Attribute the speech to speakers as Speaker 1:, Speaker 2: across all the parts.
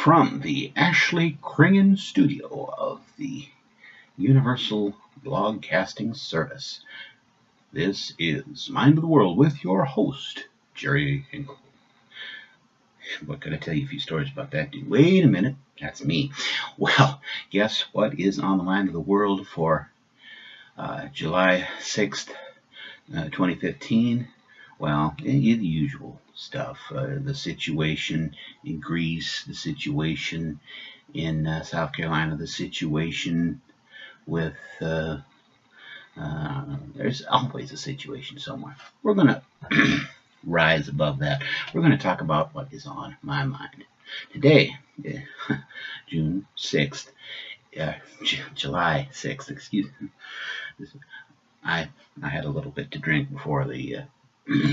Speaker 1: From the Ashley Kringen studio of the Universal Broadcasting Service, this is Mind of the World with your host, Jerry Hinkle. What could I tell you a few stories about that dude? Wait a minute, that's me. Well, guess what is on the Mind of the World for July 6th, 2015? Well, the usual stuff. The situation in Greece, the situation in South Carolina, the situation with, there's always a situation somewhere. We're going to rise above that. We're going to talk about what is on my mind. Today, June 6th, July 6th, excuse me. I had a little bit to drink before the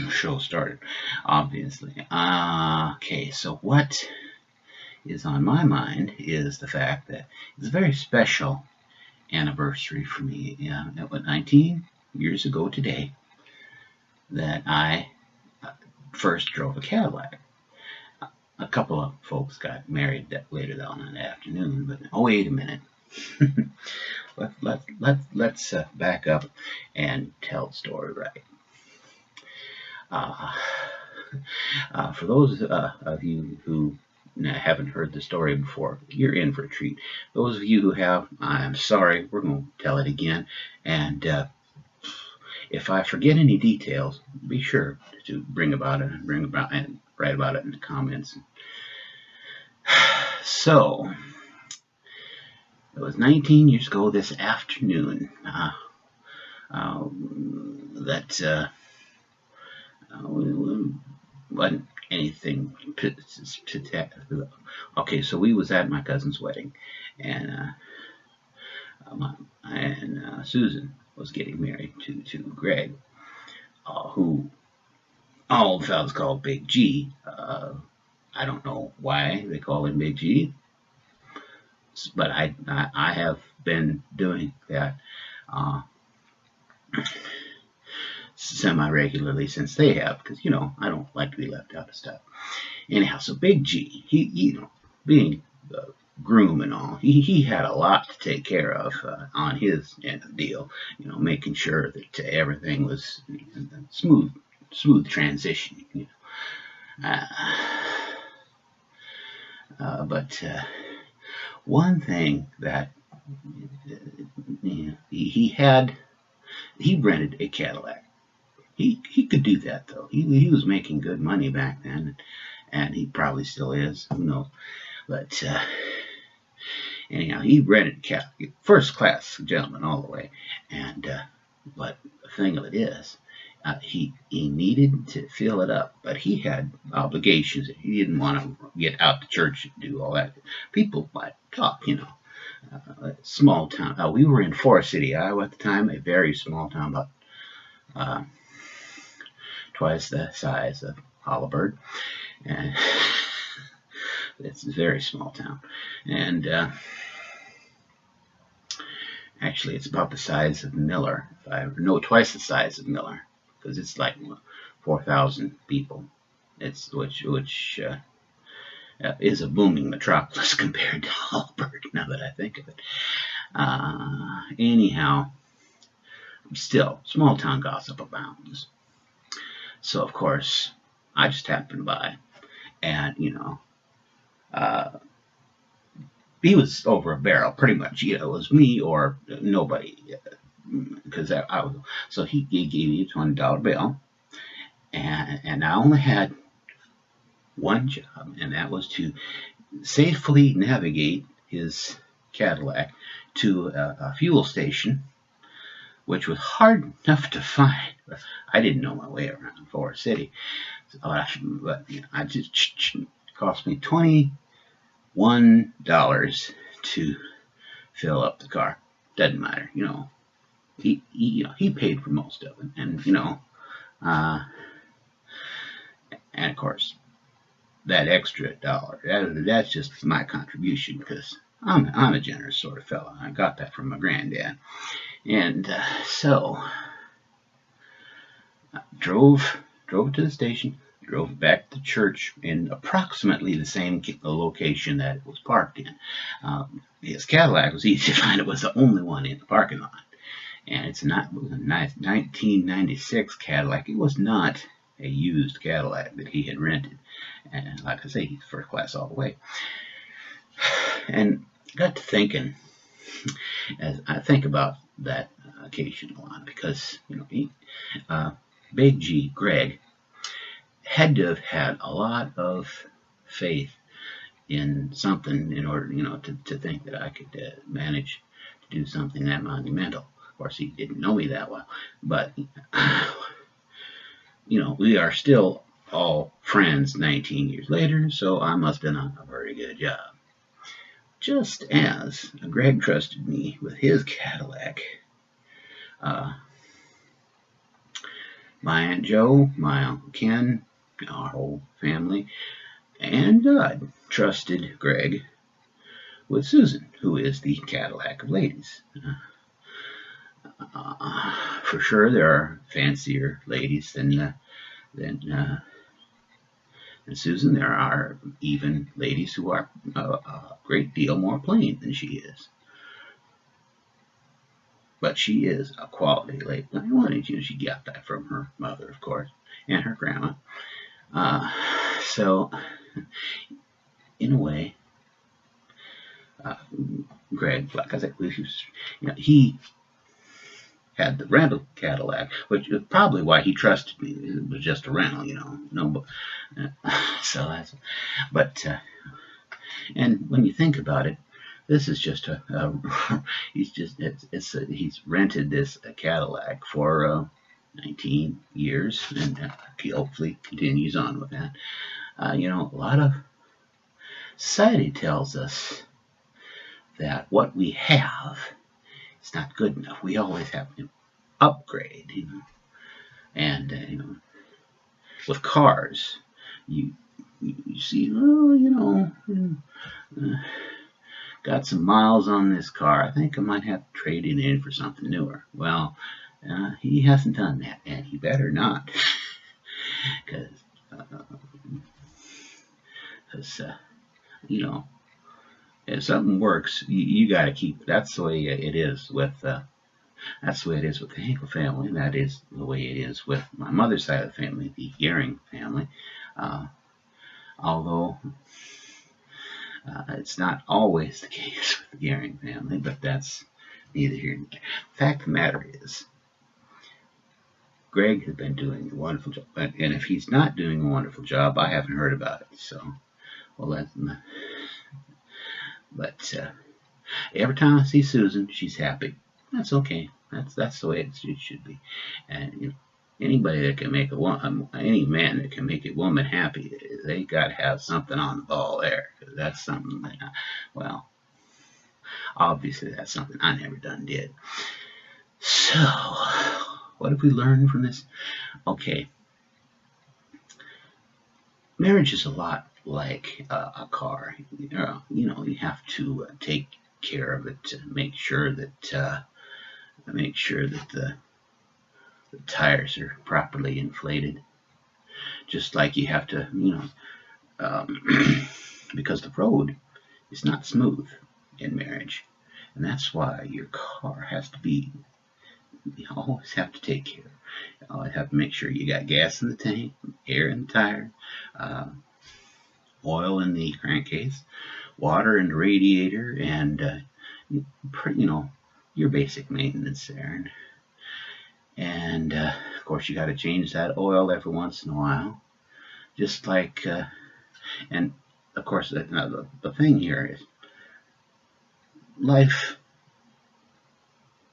Speaker 1: show started, obviously. Okay, so what is on my mind is the fact that it's a very special anniversary for me. It was 19 years ago today that I first drove a Cadillac. A couple of folks got married later on in the afternoon, but oh, wait a minute. Let's back up and tell the story right. For those of you who haven't heard the story before, you're in for a treat. Those of you who have, I'm sorry, we're going to tell it again. And if I forget any details, be sure to bring about it and write about it in the comments. So, it was 19 years ago this afternoon that wasn't anything. Okay, so we was at my cousin's wedding, and Susan was getting married to Greg, who all the fellas called Big G. I don't know why they call him Big G, but I have been doing that semi-regularly since they have, because I don't like to be left out of stuff. Anyhow, so Big G, he being the groom and all, he had a lot to take care of on his end of the deal, making sure that everything was smooth transition, but one thing that he rented a Cadillac. He could do that, though. He was making good money back then, and he probably still is. Who knows? But anyhow, he rented a Cadillac, first class gentleman all the way. And but the thing of it is, he needed to fill it up, but he had obligations. He didn't want to get out to church and do all that. People might talk, small town. We were in Forest City, Iowa at the time, a very small town, about twice the size of Holabird, and it's a very small town. And actually, it's about the size of Miller. Twice the size of Miller, because it's like 4,000 people. It's which is a booming metropolis compared to Holabird, now that I think of it. Anyhow, still, small town gossip abounds. So, of course, I just happened by, and, he was over a barrel, pretty much. It was me or nobody, because I was. So he gave me a $20 bill, and I only had one job, and that was to safely navigate his Cadillac to a fuel station, which was hard enough to find. I didn't know my way around Forest City, but it cost me $21 to fill up the car. Doesn't matter, he paid for most of it, and and of course that extra dollar, that's just my contribution, because I'm a generous sort of fella. I got that from my granddad. And so I drove to the station, drove back to church in approximately the same location that it was parked in. His Cadillac was easy to find. It was the only one in the parking lot. And it was a nice 1996 Cadillac. It was not a used Cadillac that he had rented. And like I say, he's first class all the way. And got to thinking, as I think about that occasion a lot, because Big G, Greg, had to have had a lot of faith in something in order, to think that I could manage to do something that monumental. Of course, he didn't know me that well, but we are still all friends 19 years later, so I must have done a very good job. Just as Greg trusted me with his Cadillac, my Aunt Joe, my Uncle Ken, our whole family, and God trusted Greg with Susan, who is the Cadillac of ladies. For sure, there are fancier ladies than Susan. There are even ladies who are a great deal more plain than she is. But she is a quality lady. She got that from her mother, of course, and her grandma. So, in a way, Greg, like I said, he had the rental Cadillac, which is probably why he trusted me. It was just a rental, so that's, but, and when you think about it, this is just he's rented this Cadillac for 19 years, and he hopefully continues on with that. A lot of society tells us that what we have is not good enough. We always have to upgrade, and with cars, you see, got some miles on this car. I think I might have to trade it in for something newer. Well, he hasn't done that, and he better not, because if something works, you got to keep it. That's the way it is with the Hinkle family, and that is the way it is with my mother's side of the family, the Gehring family. Although it's not always the case with the Gehring family, but that's neither here nor there. The fact of the matter is, Greg has been doing a wonderful job, and if he's not doing a wonderful job, I haven't heard about it. So, but every time I see Susan, she's happy. That's okay. That's the way it should be. And anybody that can make any man that can make a woman happy, they got to have something on the ball there. Because that's something that, obviously that's something I never done did. So, what have we learned from this? Okay. Marriage is a lot like a car. You have to take care of it to make sure that the tires are properly inflated. Just like you have to, because the road is not smooth in marriage, and that's why your car has to be. You always have to take care. You always have to make sure you got gas in the tank, air in the tire, oil in the crankcase, water in the radiator, and your basic maintenance there. And of course, you got to change that oil every once in a while. Just like, and of course, the thing here is life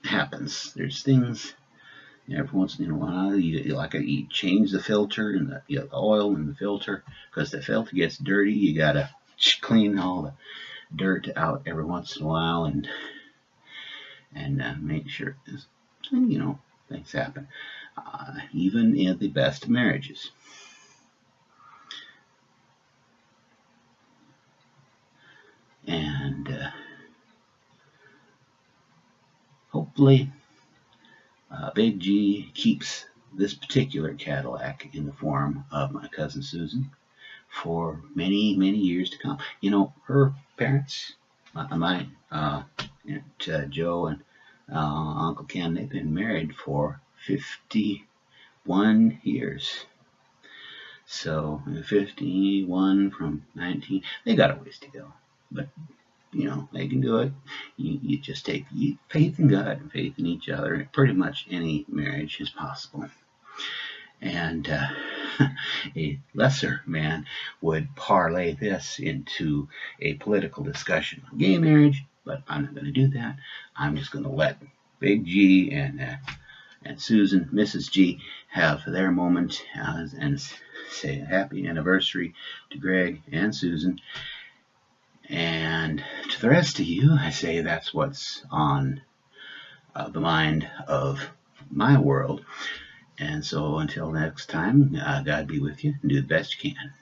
Speaker 1: happens. There's things every once in a while. You change the filter and the oil in the filter, because the filter gets dirty. You gotta clean all the dirt out every once in a while, and make sure things happen, even in the best of marriages. And hopefully Big G keeps this particular Cadillac in the form of my cousin Susan for many, many years to come. You know, her parents, my Aunt Joe and Uncle Ken, they've been married for 51 years. So 51 from 19, they got a ways to go. But, you know, they can do it. You just take faith in God and faith in each other. Pretty much any marriage is possible. And a lesser man would parlay this into a political discussion on gay marriage, but I'm not going to do that. I'm just going to let Big G and Susan, Mrs. G, have their moment and say a happy anniversary to Greg and Susan. And to the rest of you, I say that's what's on the mind of my world. And so until next time, God be with you and do the best you can.